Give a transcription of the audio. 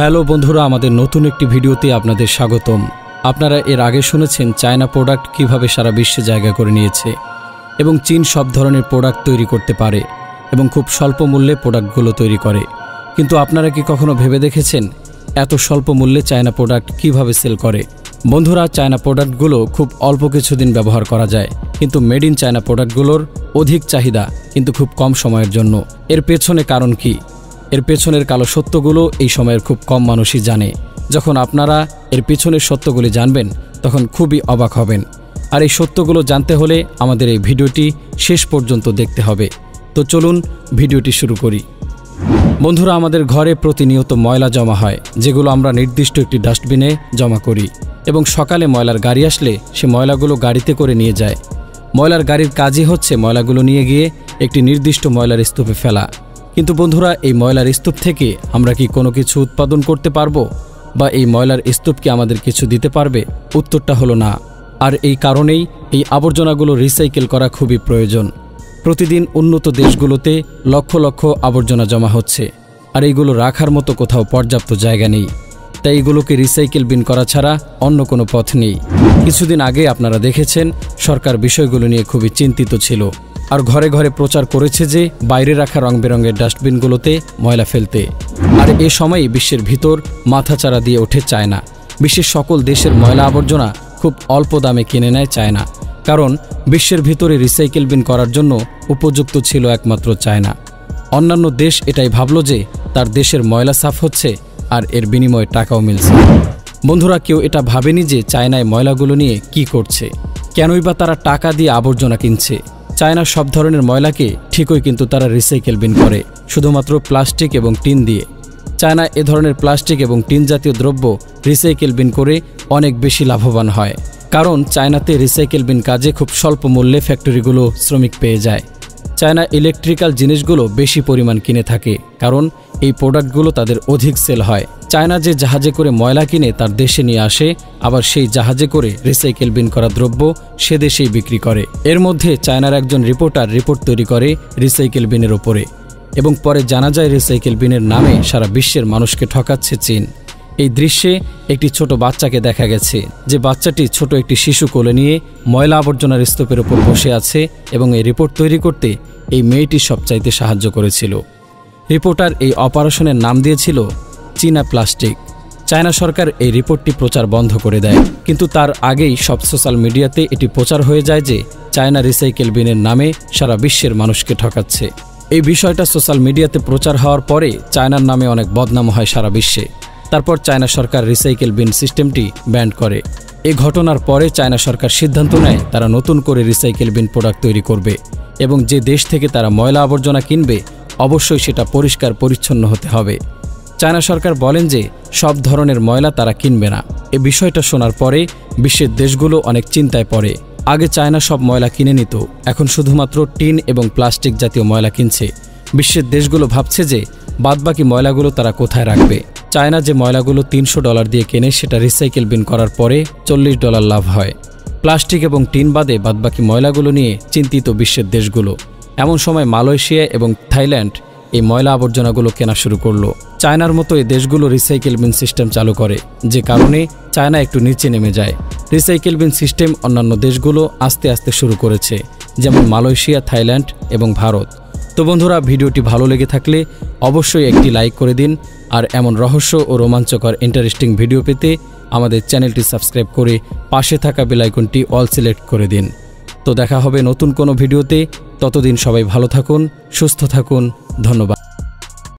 Hello বন্ধুরা, আমাদের নতুন একটি ভিডিওতে আপনাদের স্বাগতম। আপনারা এর আগে শুনেছেন চায়না প্রোডাক্ট কিভাবে সারা বিশ্বে জায়গা করে নিয়েছে এবং চীন সব ধরনের প্রোডাক্ট তৈরি করতে পারে এবং খুব স্বল্প মূল্যে প্রোডাক্টগুলো তৈরি করে। কিন্তু আপনারা কি কখনো ভেবে দেখেছেন এত স্বল্প মূল্যে চায়না প্রোডাক্ট কিভাবে সেল করে? বন্ধুরা, চায়না প্রোডাক্টগুলো খুব অল্প কিছুদিন ব্যবহার করা যায়, কিন্তু মেড ইন চায়না প্রোডাক্টগুলোর অধিক চাহিদা কিন্তু খুব কম সময়ের জন্য। এর পেছনে কারণ কি? এর পেছনের কালো সত্যগুলো এই সময়ের খুব কম মানুষই জানে। যখন আপনারা এর পেছনের সত্যগুলি জানবেন তখন খুবই অবাক হবেন। আর এই সত্যগুলো জানতে হলে আমাদের এই ভিডিওটি শেষ পর্যন্ত দেখতে হবে। তো চলুন ভিডিওটি শুরু করি। বন্ধুরা, আমাদের ঘরে প্রতিনিয়ত ময়লা জমা হয়, যেগুলো আমরা নির্দিষ্ট একটি ডাস্টবিনে জমা করি এবং সকালে ময়লার গাড়ি আসলে সে ময়লাগুলো গাড়িতে করে নিয়ে যায়। ময়লার গাড়ির কাজই হচ্ছে ময়লাগুলো নিয়ে গিয়ে একটি নির্দিষ্ট ময়লার স্তূপে ফেলা। কিন্তু বন্ধুরা, এই ময়লার স্তূপ থেকে আমরা কি কোনো কিছু উৎপাদন করতে পারবো, বা এই ময়লার স্তূপ কি আমাদের কিছু দিতে পারবে? উত্তরটা হলো না। আর এই কারণেই এই আবর্জনাগুলো রিসাইকেল করা খুবই প্রয়োজন। প্রতিদিন উন্নত দেশগুলোতে লক্ষ লক্ষ আবর্জনা জমা হচ্ছে, আর এইগুলো রাখার মতো কোথাও পর্যাপ্ত জায়গা নেই। তাই এগুলোকে রিসাইকেল বিন করা ছাড়া অন্য কোনো পথ নেই। কিছুদিন আগে আপনারা দেখেছেন সরকার বিষয়গুলো নিয়ে খুবই চিন্তিত ছিল, আর ঘরে ঘরে প্রচার করেছে যে বাইরে রাখা রং বেরঙের ডাস্টবিনগুলোতে ময়লা ফেলতে। আর এ সময়ই বিশ্বের ভিতর মাথাচাড়া দিয়ে ওঠে চায়না। বিশ্বের সকল দেশের ময়লা আবর্জনা খুব অল্প দামে কিনে নেয় চায়না, কারণ বিশ্বের ভিতরে রিসাইকেল বিন করার জন্য উপযুক্ত ছিল একমাত্র চায়না। অন্যান্য দেশ এটাই ভাবল যে তার দেশের ময়লা সাফ হচ্ছে আর এর বিনিময়ে টাকাও মিলছে। বন্ধুরা, কেউ এটা ভাবেনি যে চায়নায় ময়লাগুলো নিয়ে কি করছে, কেনই বা তারা টাকা দিয়ে আবর্জনা কিনছে। চায়না সব ধরনের ময়লাকে ঠিকই কিন্তু তারা রিসাইকেল বিন করে, শুধুমাত্র প্লাস্টিক এবং টিন দিয়ে। চায়না এ ধরনের প্লাস্টিক এবং টিন জাতীয় দ্রব্য রিসাইকেল বিন করে অনেক বেশি লাভবান হয়, কারণ চায়নাতে রিসাইকেল বিন কাজে খুব স্বল্প মূল্যে ফ্যাক্টরিগুলো শ্রমিক পেয়ে যায়। চায়না ইলেকট্রিক্যাল জিনিসগুলো বেশি পরিমাণ কিনে থাকে, কারণ এই প্রোডাক্টগুলো তাদের অধিক সেল হয়। চায়না যে জাহাজে করে ময়লা কিনে তার দেশে নিয়ে আসে, আবার সেই জাহাজে করে রিসাইকেল বিন করা দ্রব্য সে দেশেই বিক্রি করে। এর মধ্যে চায়নার একজন রিপোর্টার রিপোর্ট তৈরি করে রিসাইকেল বিনের ওপরে, এবং পরে জানা যায় রিসাইকেল বিনের নামে সারা বিশ্বের মানুষকে ঠকাচ্ছে চীন। এই দৃশ্যে একটি ছোট বাচ্চাকে দেখা গেছে, যে বাচ্চাটি ছোট একটি শিশু কোলে নিয়ে ময়লা আবর্জনার স্তূপের ওপর বসে আছে, এবং এই রিপোর্ট তৈরি করতে এই মেয়েটি সবচাইতে সাহায্য করেছিল। রিপোর্টার এই অপারেশনের নাম দিয়েছিল চীনা প্লাস্টিক। চায়না সরকার এই রিপোর্টটি প্রচার বন্ধ করে দেয়, কিন্তু তার আগেই সব সোশ্যাল মিডিয়াতে এটি প্রচার হয়ে যায় যে চায়না রিসাইকেল বিনের নামে সারা বিশ্বের মানুষকে ঠকাচ্ছে। এই বিষয়টা সোশ্যাল মিডিয়াতে প্রচার হওয়ার পরে চায়নার নামে অনেক বদনাম হয় সারা বিশ্বে। তারপর চায়না সরকার রিসাইকেল বিন সিস্টেমটি ব্যান করে। এই ঘটনার পরে চায়না সরকার সিদ্ধান্ত নেয় তারা নতুন করে রিসাইকেল বিন প্রোডাক্ট তৈরি করবে, এবং যে দেশ থেকে তারা ময়লা আবর্জনা কিনবে অবশ্যই সেটা পরিষ্কার পরিচ্ছন্ন হতে হবে। চায়না সরকার বলেন যে সব ধরনের ময়লা তারা কিনবে না। এই বিষয়টা শোনার পরে বিশ্বের দেশগুলো অনেক চিন্তায় পড়ে। আগে চায়না সব ময়লা কিনে নিত, এখন শুধুমাত্র টিন এবং প্লাস্টিক জাতীয় ময়লা কিনছে। বিশ্বের দেশগুলো ভাবছে যে বাদবাকি ময়লাগুলো তারা কোথায় রাখবে। চায়না যে ময়লাগুলো $300 দিয়ে কেনে, সেটা রিসাইকেল বিন করার পরে $40 লাভ হয়। প্লাস্টিক এবং টিন বাদে বাদবাকি ময়লাগুলো নিয়ে চিন্তিত বিশ্বের দেশগুলো। এমন সময় মালয়েশিয়া এবং থাইল্যান্ড এই ময়লা আবর্জনাগুলো কেনা শুরু করলো। চায়নার মতো এই দেশগুলো রিসাইকেল বিন সিস্টেম চালু করে, যে কারণে চায়না একটু নিচে নেমে যায়। রিসাইকেল বিন সিস্টেম অন্যান্য দেশগুলো আস্তে আস্তে শুরু করেছে, যেমন মালয়েশিয়া, থাইল্যান্ড এবং ভারত। তো বন্ধুরা, ভিডিওটি ভালো লেগে থাকলে অবশ্যই একটি লাইক করে দিন, আর এমন রহস্য ও রোমাঞ্চকর ইন্টারেস্টিং ভিডিও পেতে আমাদের চ্যানেলটি সাবস্ক্রাইব করে পাশে থাকা বেল আইকনটি অল সিলেক্ট করে দিন। তো দেখা হবে নতুন কোনো ভিডিওতে। ততদিন সবাই ভালো থাকুন, সুস্থ থাকুন। ধন্যবাদ।